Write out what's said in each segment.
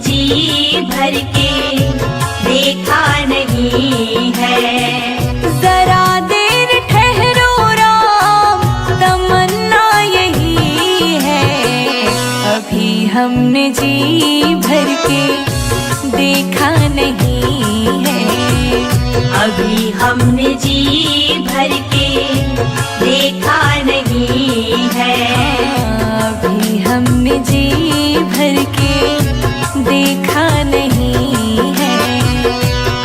जी भर के देखा नहीं है। जरा देर ठहरो राम, तमन्ना यही है, अभी हमने जी भर के देखा नहीं है। अभी हमने जी भर के देखा नहीं है। अभी हमने जी भर के देखा नहीं है।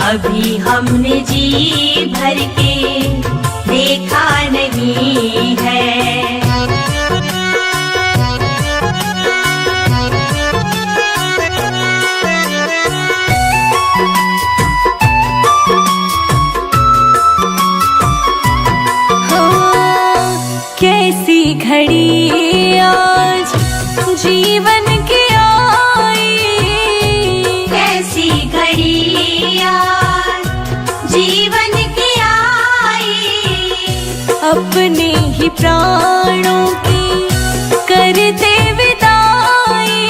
अभी हमने जी भर के देखा नहीं है। कैसी घड़ी आज जीवन की आई, कैसी घड़ी आज जीवन की आई। अपने ही प्राणों की करते विदाई,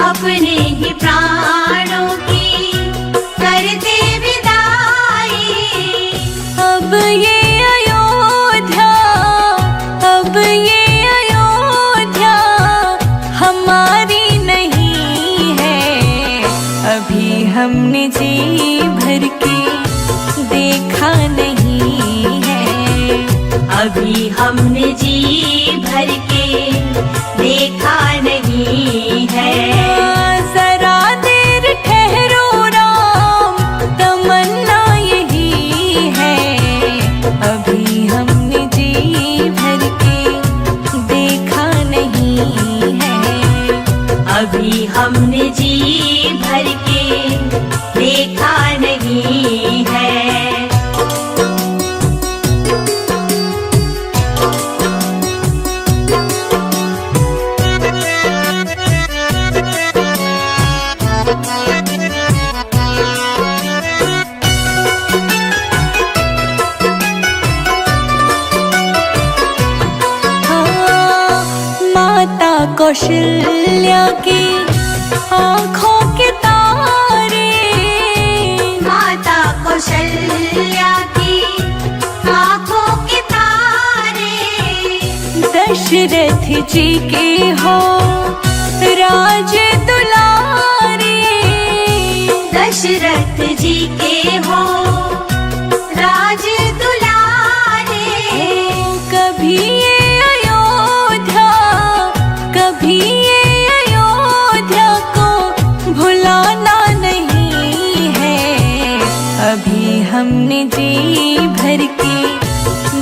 अपने ही प्राणों की करते विदाई। अब ये हमारी नहीं है। अभी हमने जी भर के देखा नहीं है। अभी हमने जी भर के देखा नहीं है। जरा देर ठहरो राम, तमन्ना यही है, अभी हमने जी भर के देखा नहीं है। अभी हमने जी भर के देखा नहीं है। माता कौशल्या की आँखों के तारे, माता कौशल्या की आँखों के तारे। दशरथ जी के हो राज दुलारे, दशरथ जी के हो राज दुलारे। कभी ये अयोध्या, कभी ये अयोध्या को भुलाना नहीं है। अभी हमने जी भर के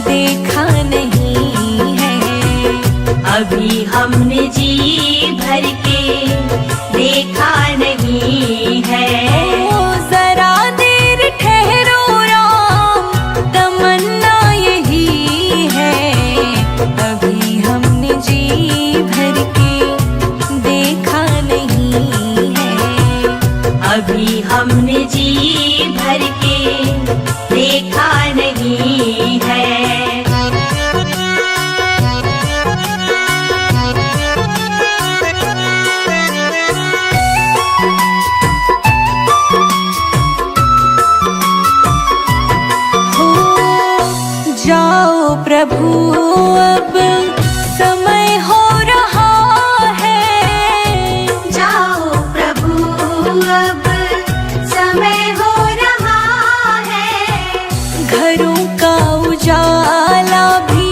देखा नहीं है। अभी हमने जी भर के देखा नहीं है। जरा देर ठहरो राम, तमन्ना यही है, अभी हमने जी भर के देखा नहीं है। अभी हमने जी भर के देखा नहीं है। जाओ प्रभु अब समय हो रहा है, जाओ प्रभु अब समय हो रहा है। घरों का उजाला भी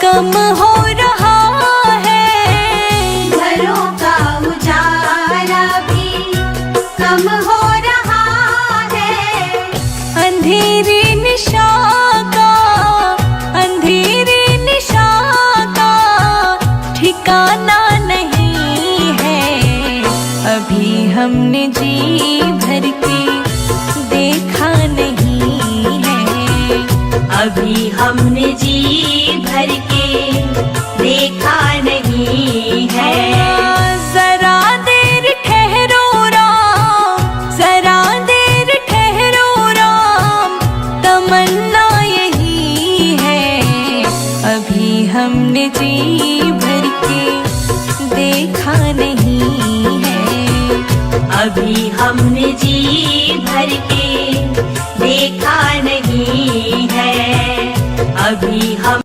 कम हो रहा है, घरों का उजाला भी कम हो रहा है। अंधेरी निशा का, अंधेरी निशा का ठिकाना नहीं है। अभी हमने जी भर के देखा नहीं है। अभी हमने जी भर के देखा नहीं है। जरा देर ठहरो राम, जरा देर ठहरो राम, तमन्ना यही है, अभी हमने जी भर के देखा नहीं है। जी भर के देखा नहीं है। अभी हम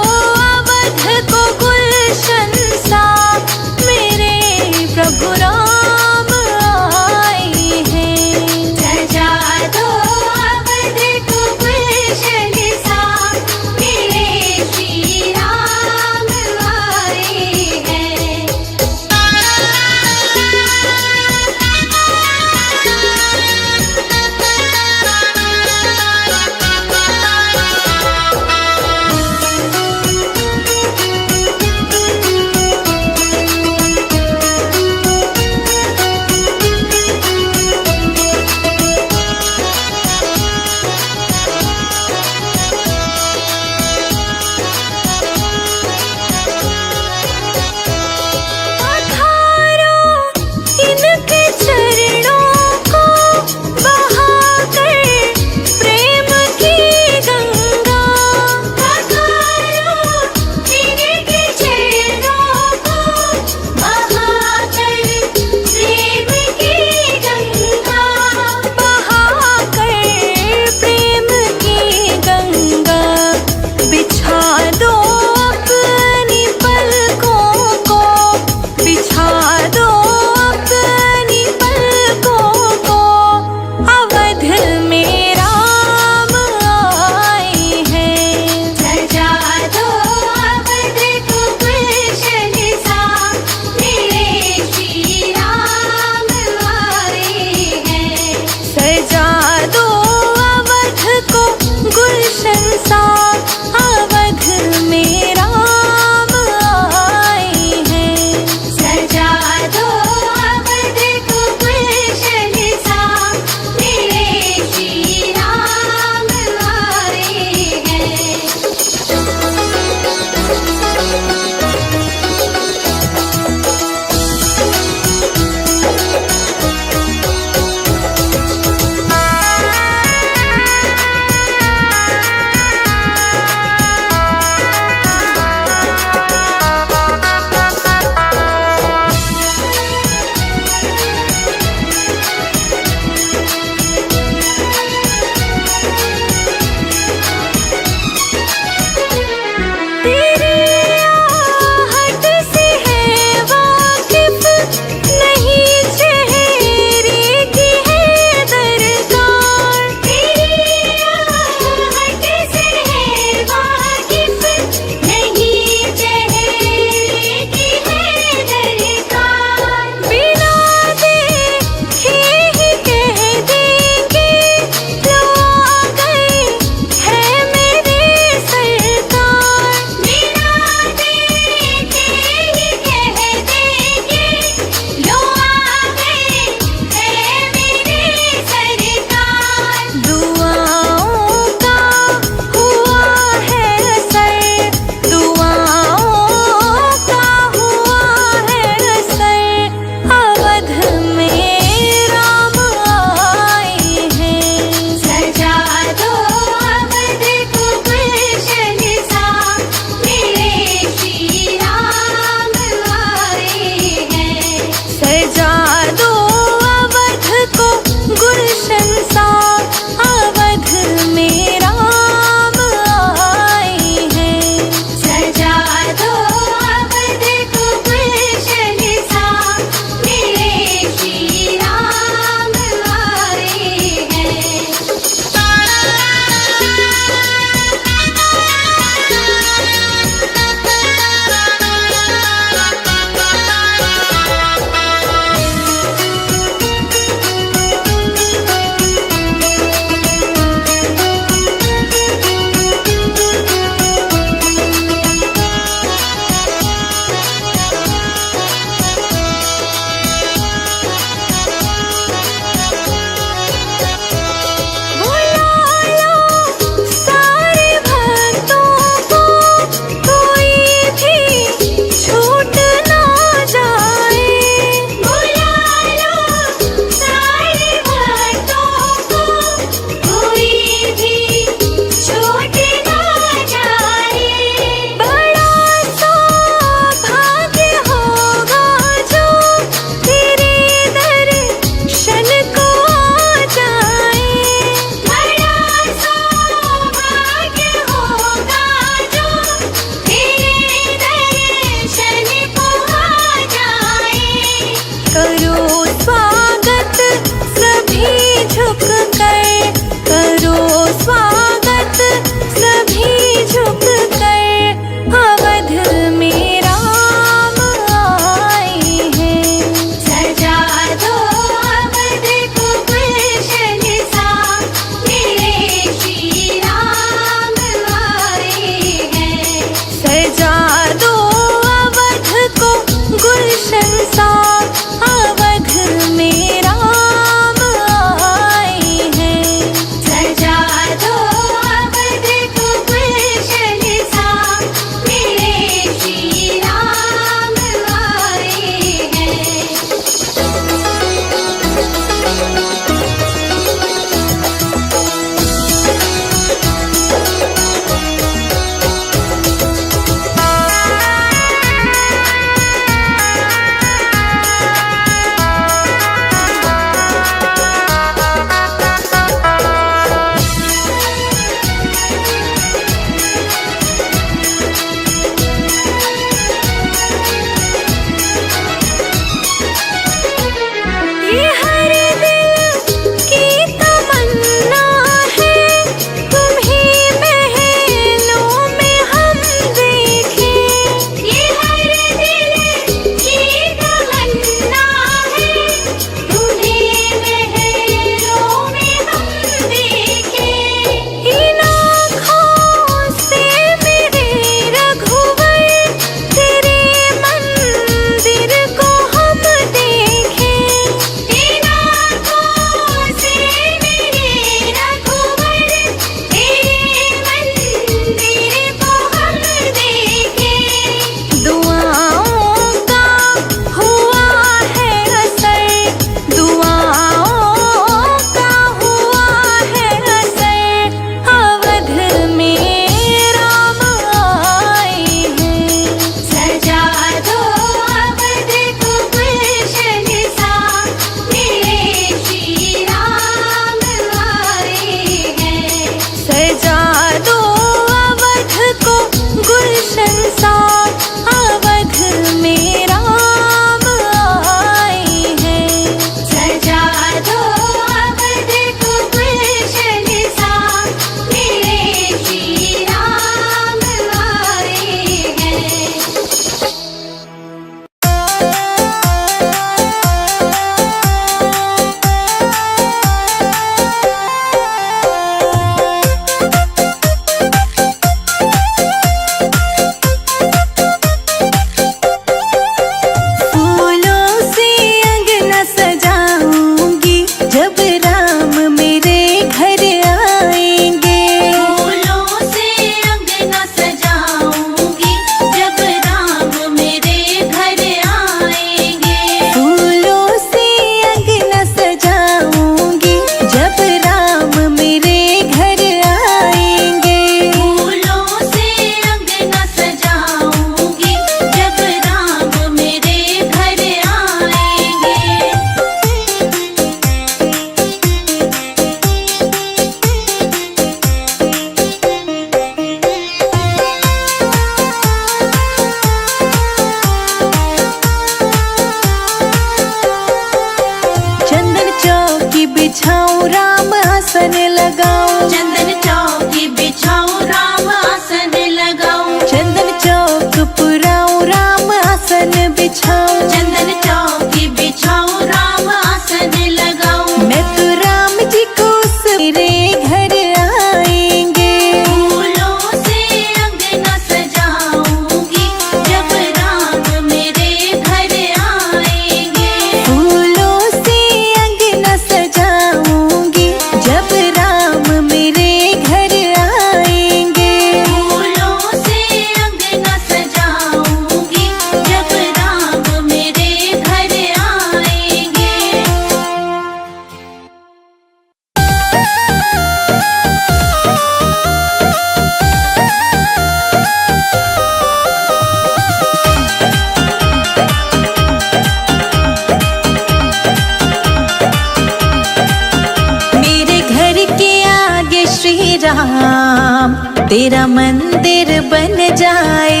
तेरा मंदिर बन जाए।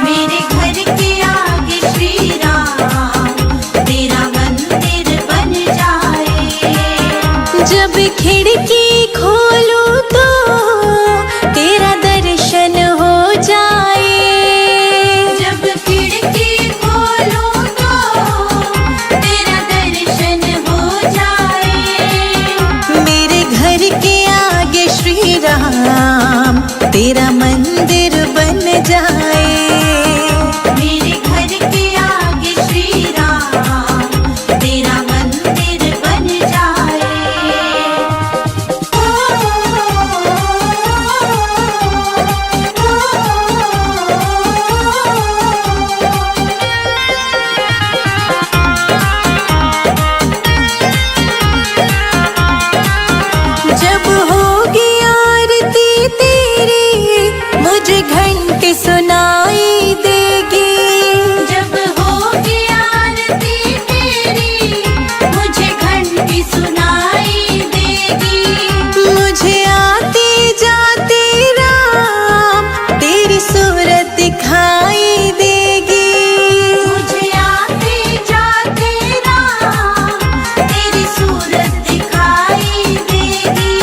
मेरे घर के आगे श्री राम तेरा मंदिर बन जाए। जब खिड़की खोलूं तो तेरा दर्शन हो जाए। जब खिड़की खोलूं तो तेरा दर्शन हो जाए। मेरे घर के आगे श्री राम तेरा मंदिर बन जाए। मेरे घर के आगे श्री राम तेरा मंदिर बन जाए। जब होगी आरती तेरी मुझे घंटी सुनाई देगी। जब होगी आरती तेरी मुझे घंटी सुनाई देगी। मुझे आते जाते राम तेरी सूरत दिखाई देगी। मुझे आते जाते राम तेरी सूरत दिखाई देगी।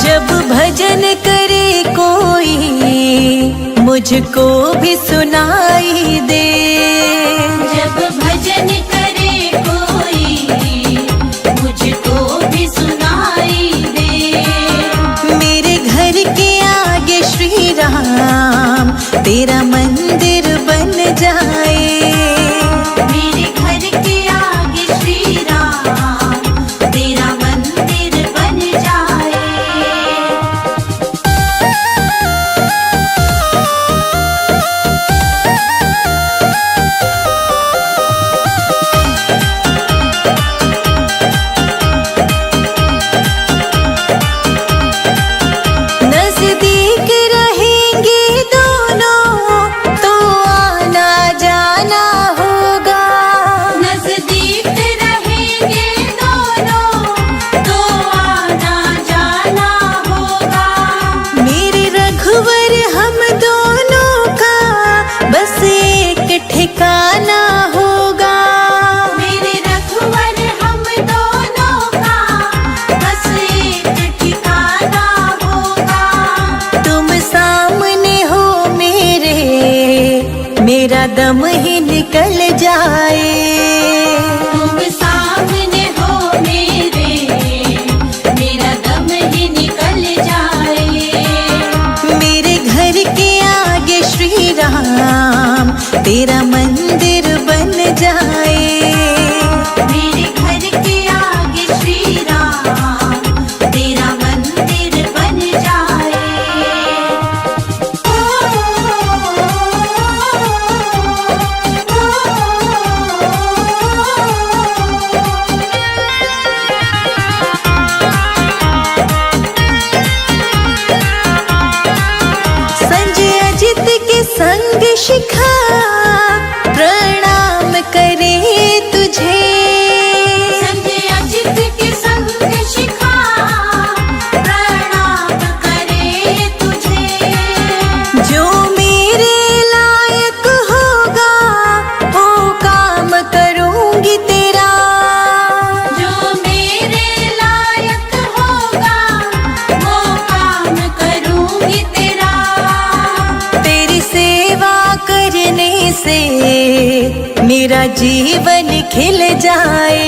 जब भजन करे कोई मुझको भी सुनाई दे। जब भजन करे कोई मुझको भी सुनाई दे। मेरे घर के आगे श्री राम तेरा मंदिर बन जाए। मेरे घर के आगे श्री राम तेरा मंदिर बन जाए। नजदीक रहेंगे दोनों तो आना जाना होगा। नजदीक रहेंगे दोनों तो आना जाना होगा। मेरे रघुवर हम दोनों का बस एक ठिकाना होगा। मेरे रघुवर हम दोनों का बस एक ठिकाना होगा। तुम सामने हो मेरा दम ही निकल जाए। तुम सामने हो मेरा दम ही निकल जाए। मेरे घर के आगे श्री राम तेरा मंदिर बन जाए। मेरे घर के आगे श्री राम तेरा मंदिर बन जाए। संजय अजित के संग शिखा प्रणाम करे तुझे। संजय अजित के संग शिखा प्रणाम करे तुझे। जो मेरे लायक होगा वो काम करूंगी तेरा। जो मेरे लायक होगा वो काम करूंगी तेरा। तेरी सेवा करने से मेरा जीवन खिल जाए।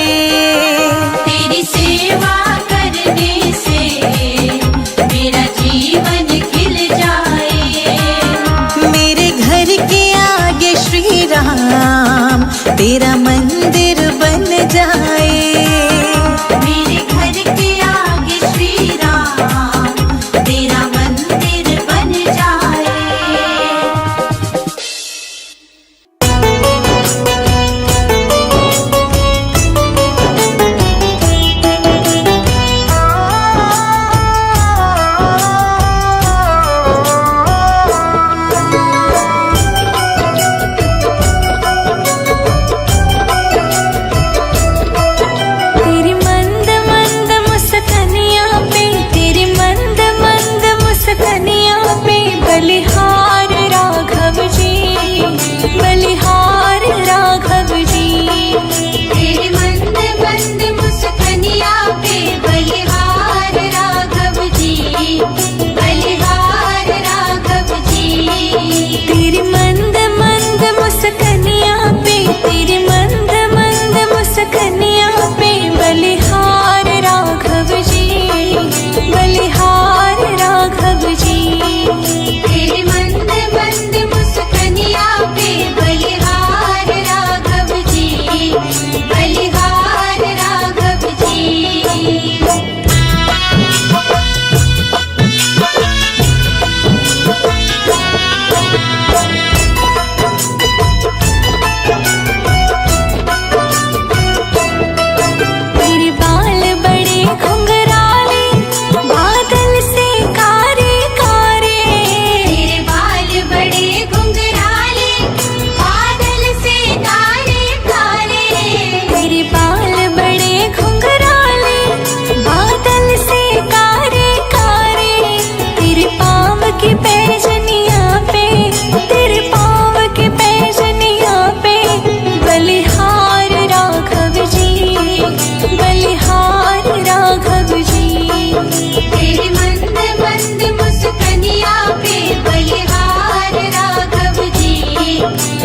तेरी सेवा करने से मेरा जीवन खिल जाए। मेरे घर के आगे श्री राम तेरा मंदिर बन जाए। मेरे घर के आगे श्री राम तेरा मंदिर बन जाए।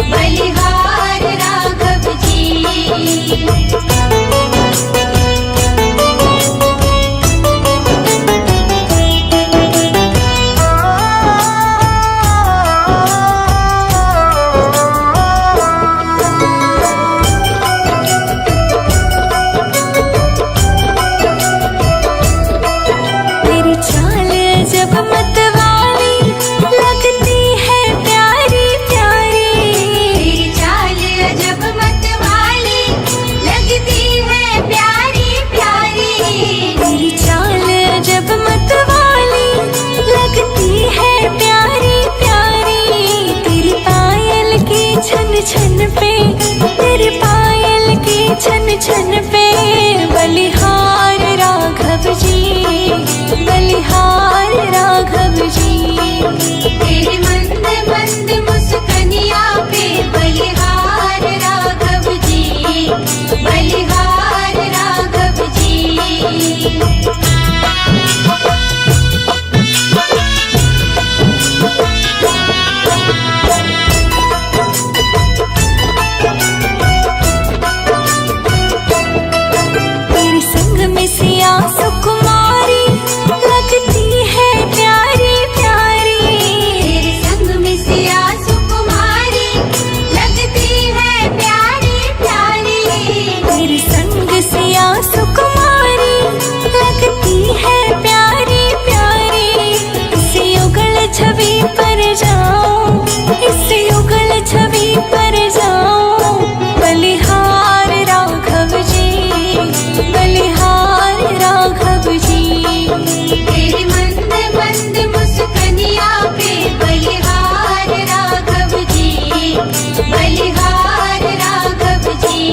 बलिहार राघव जी। छन पे तेरे पायल के छन छन पे बलिहार राघव जी, बलिहार राघव जी। तेरे मंद मंद मुस्कनिया पे बलिहार राघव जी, बलिहार राघव जी। सुकुमारी लगती है प्यारी प्यारी, तेरे संग में सिया सुकुमारी लगती है प्यारी प्यारी। तेरे संग सिया सुकुमारी लगती है प्यारी प्यारी। इस युगल छवि पर जाओ, इस युगल छवि पर जाओ, बलिहार राघव जी, बलिहार राघव जी। तेरे मंद मंद मुस्कनिया पे बलिहार राघव जी, बलिहार राघव जी।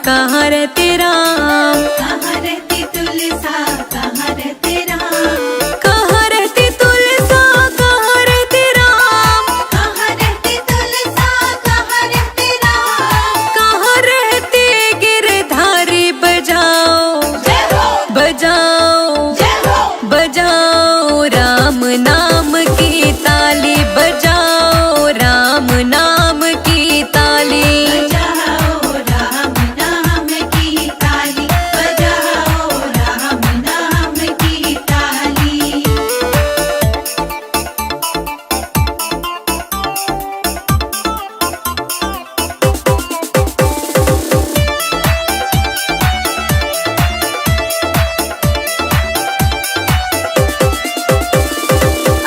कहाँ रहते राम, कहाँ रहती तुलसा, कहाँ रहते राम, कहाँ रहती तुलसा, कहाँ रहते राम, कहाँ रहती तुलसा, कहाँ रहते राम। कहाँ रहते गिरधारी बजाओ, बजाओ, बजाओ राम नाम की ताली, बजाओ राम नाम की ताली।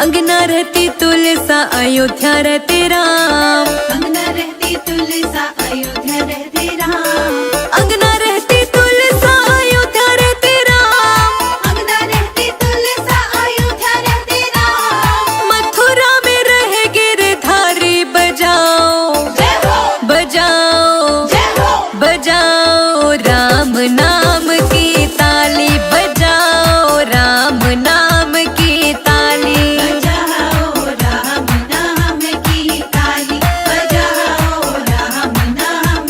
अंगना रहती तुलसा अयोध्या रहते राम, अंगना रहती तुलसा अयोध्या रहते राम, अंगना रहती तुलसा अयोध्या रहते राम, अंगना रहती तुलसा अयोध्या रहते राम। मथुरा में रहे गिरधारी बजाओ, बजाओ, बजाओ राम नाम की ताली, बजाओ राम नाम की ताली। बजाओ राम नाम की ताली, बजाओ राम नाम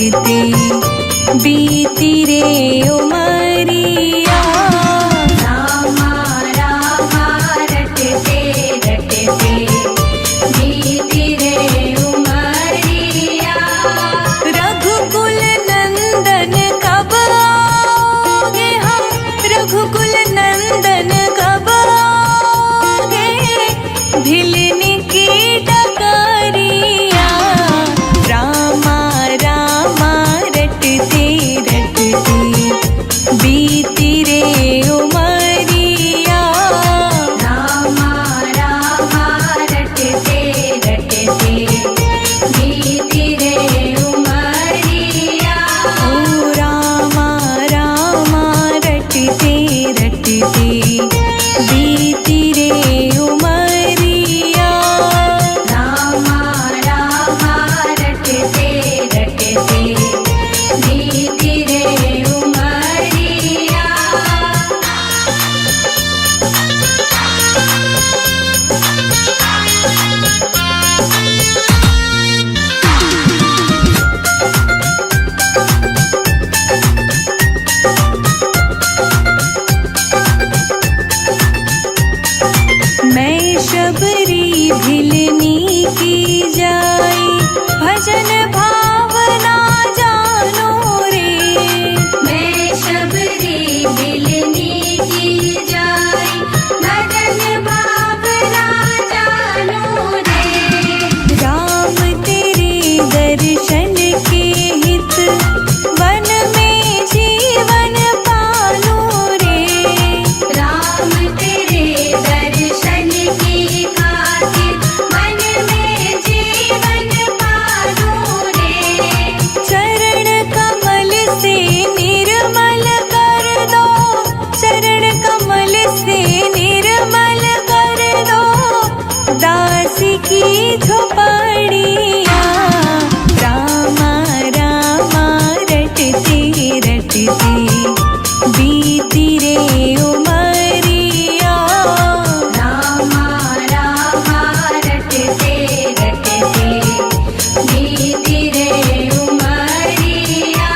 रटते बीती रे उमरिया। रामा रामा रटते रटते बीती रे उमरिया। रघुकुल नंदन कब आओगे हम, रघुकुल नंदन कब आओगे, भिलने की डगरिया। रामा रामा रटते रटते बीती रे उमरिया। रामा रामा रटते रटते बीती रे उमरिया। ओ रामा रामा रटते रटते बीती रे उमरिया। रामा रामा रटते रटते बीती रे उमरिया। मैं शबरी भिलनी की जाई, भजन भावना जानो रे। मैं शबरी भिलनी की जाई, भजन भावना जानो रे। राम तेरे दर्शन के हित, वन में जीवन पालो रे। राम तेरे दर्शन की खातिर मन में जीवन पालो रे। चरण कमल से निर्मल कर दो, चरण कमल से निर्मल कर दो, दास की झोपड़िया। रामा रामा रटते रटते बीती रे उमरिया। रामा रामा रटते रटते बीती रे उमरिया।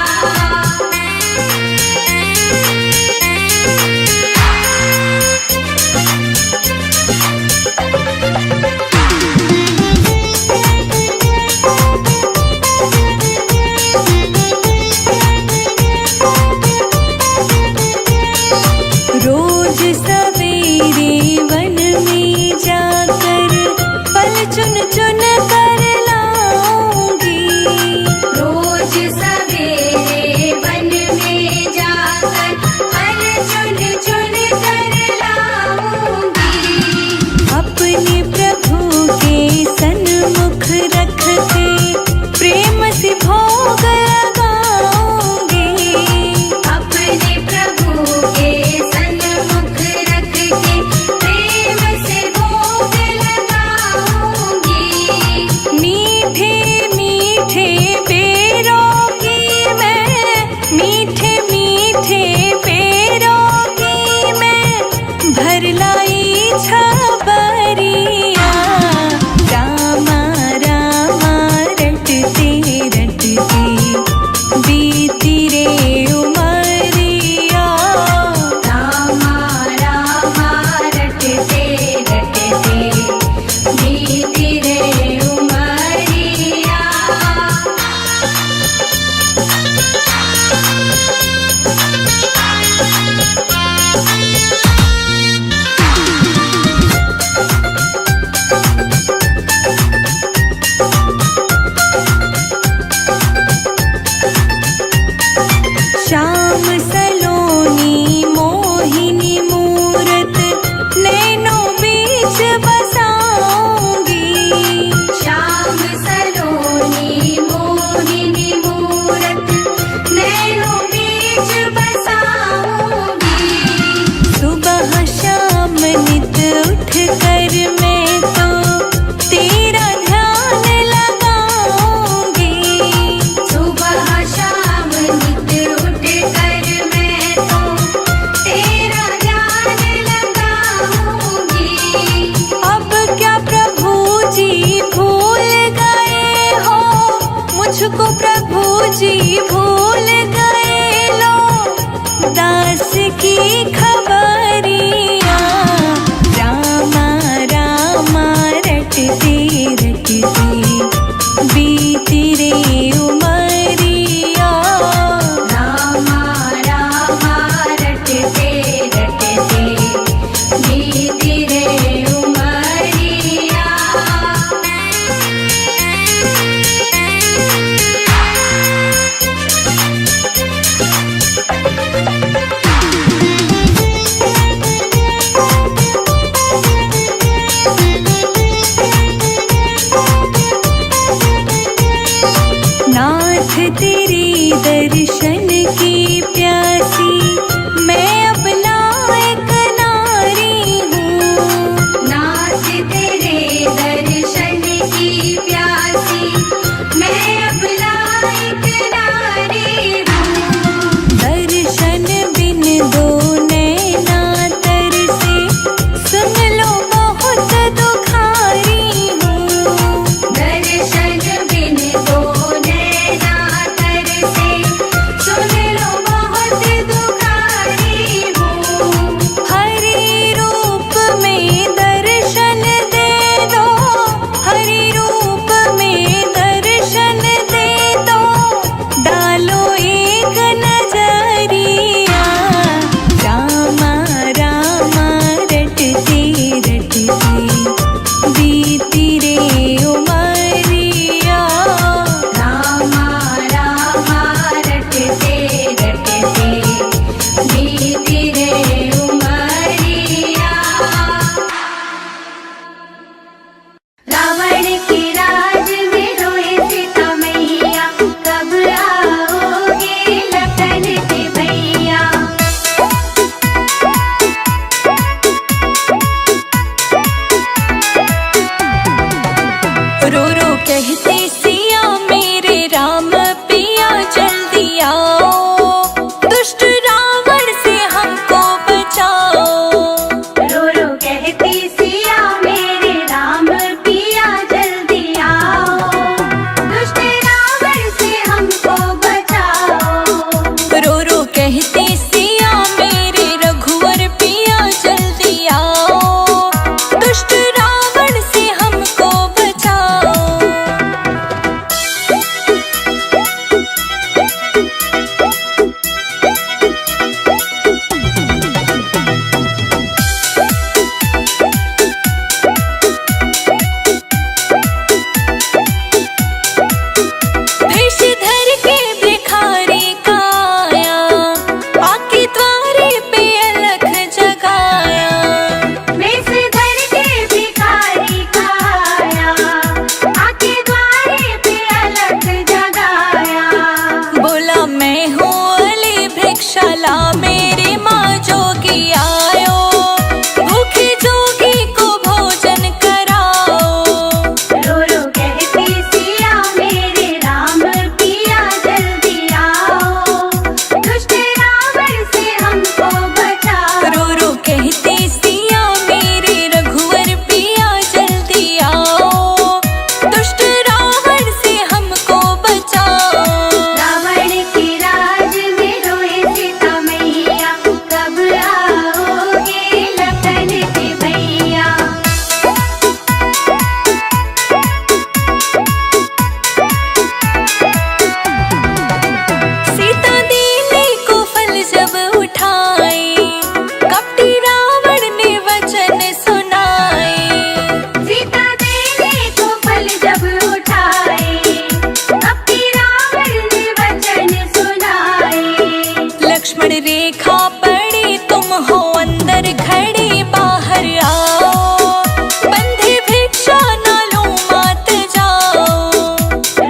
रेखा पड़ी तुम हो अंदर खड़ी बाहर आओ, बंधे भिक्षा न लो मत जाओ।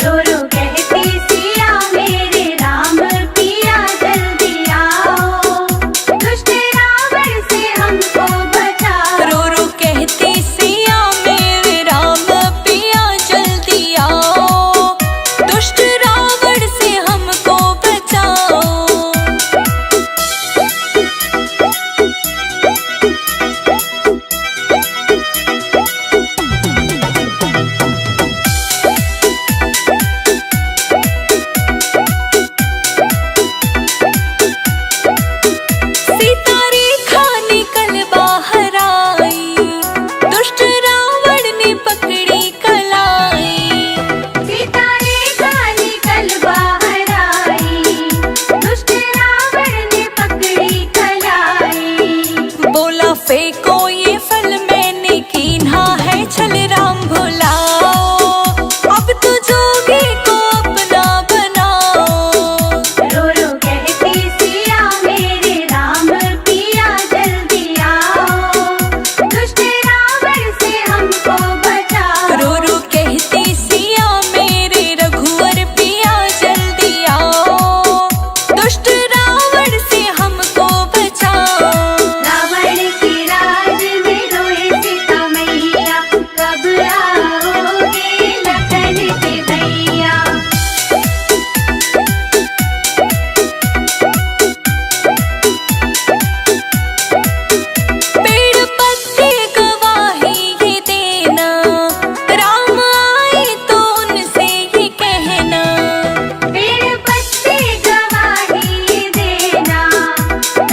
रो रो कहती सिया मेरे राम पिया जल्दी आओ, दुष्ट रावण से हमको बचाओ। रो रो कहती सिया मेरे राम पिया जल्दी आओ, दुष्ट रावण से हमको बचाओ। सीता रेखा निकल बाहर आई, दुष्ट रावण ने पकड़ी कलाई। सीता रेखा निकल बाहर आई, दुष्ट रावण ने पकड़ी कलाई। बोला फेंको ये फल मैंने कीन्हा है छल, राम भुलाओ अब तो जोगी को अपना बनाओ। रो रो कहती सिया मेरे राम पिया जल्दी आओ, दुष्ट रावण से हमको बचाओ। रो रो कहती सिया मेरे रघुवर पिया जल्दी आओ, दुष्ट रावण से हमको बचाओ। रावण की राज में रोए सीता मैया, कब आओगे लखन के भैया। पेड़ पत्ते गवाही ये देना, राम आए तो उनसे ये कहना। पेड़ पत्ते गवाही देना,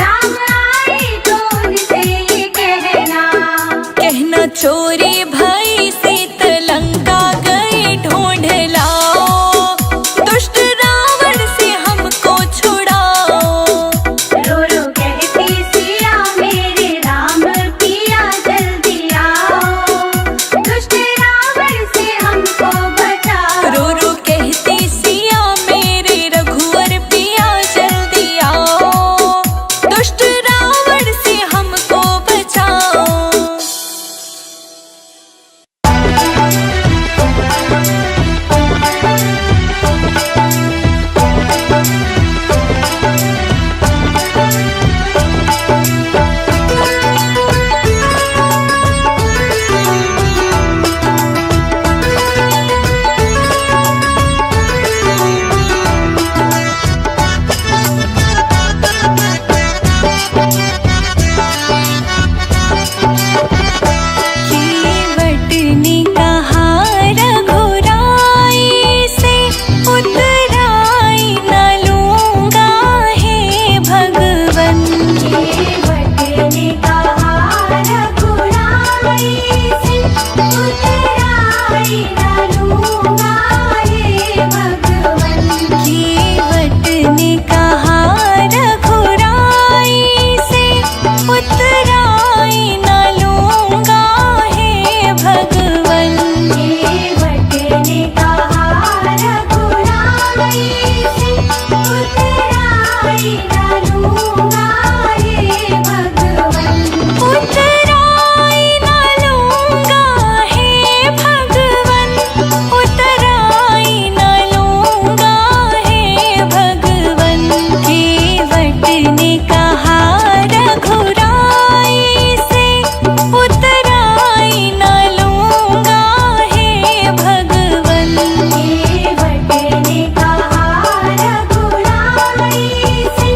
राम आए तो उनसे ये कहना। कहना चोरी भई सीत लंका गए ढूंढ लाओ, दुष्ट रावण से हमको छुड़ाओ। रो रो कहती सिया मेरे राम पिया जल्दी आओ, दुष्ट रावण से हमको बचाओ। रो रो कहती सिया मेरे रघुवर पिया जल्दी आओ, दुष्ट रावण से हमको बचाओ। कीवट ने कहा रघुराई से, उतराई न लूंगा हे भगवन। केवट ने कहा रघुराई से, उतराई न लूंगा हे भगवन। कीवट ने कहा रघुराई से, उतराई न लूंगा हे भगवन। केवट ने कहा रघुराई से, उतराई न लूंगा हे भगवन। उतराई न लूंगा हे भगवन, उतराई न लूंगा हे भगवन। केवट ने कहा रघुराई से, उतराई न लूंगा हे भगवन। केवट ने कहा रघुराई से,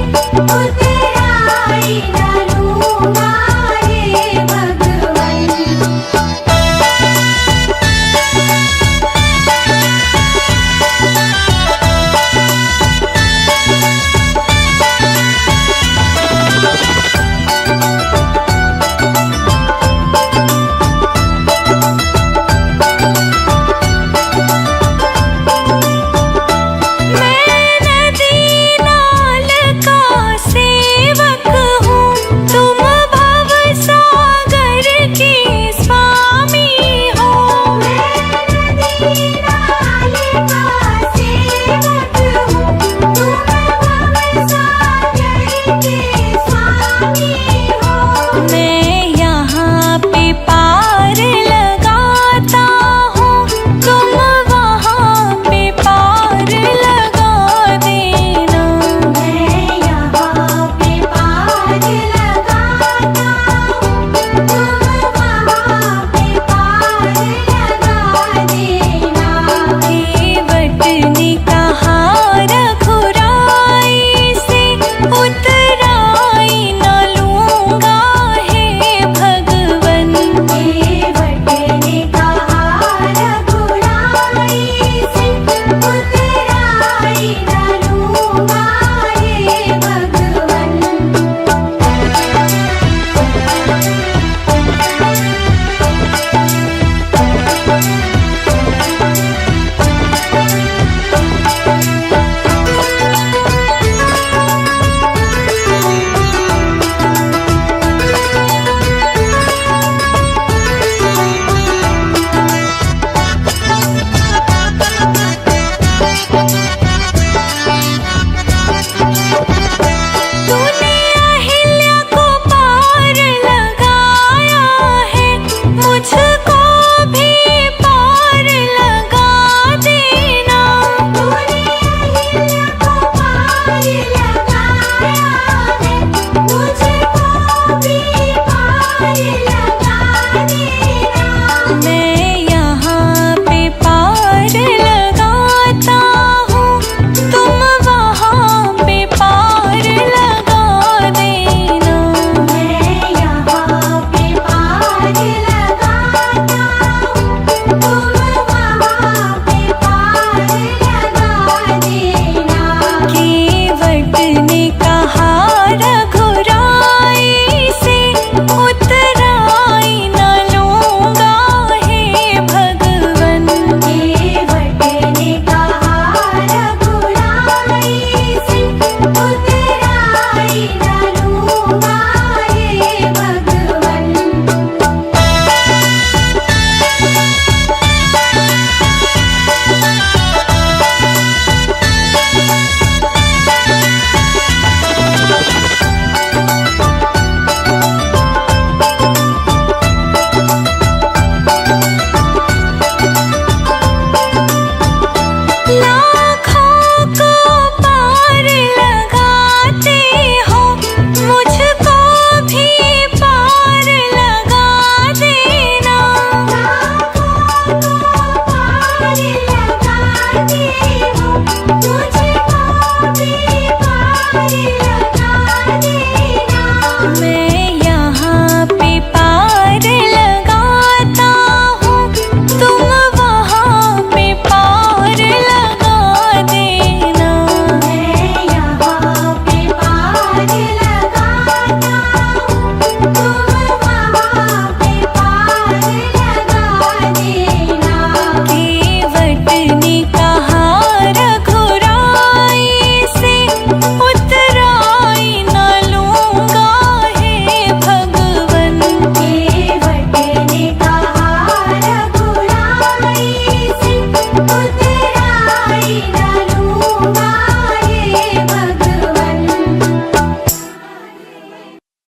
रघु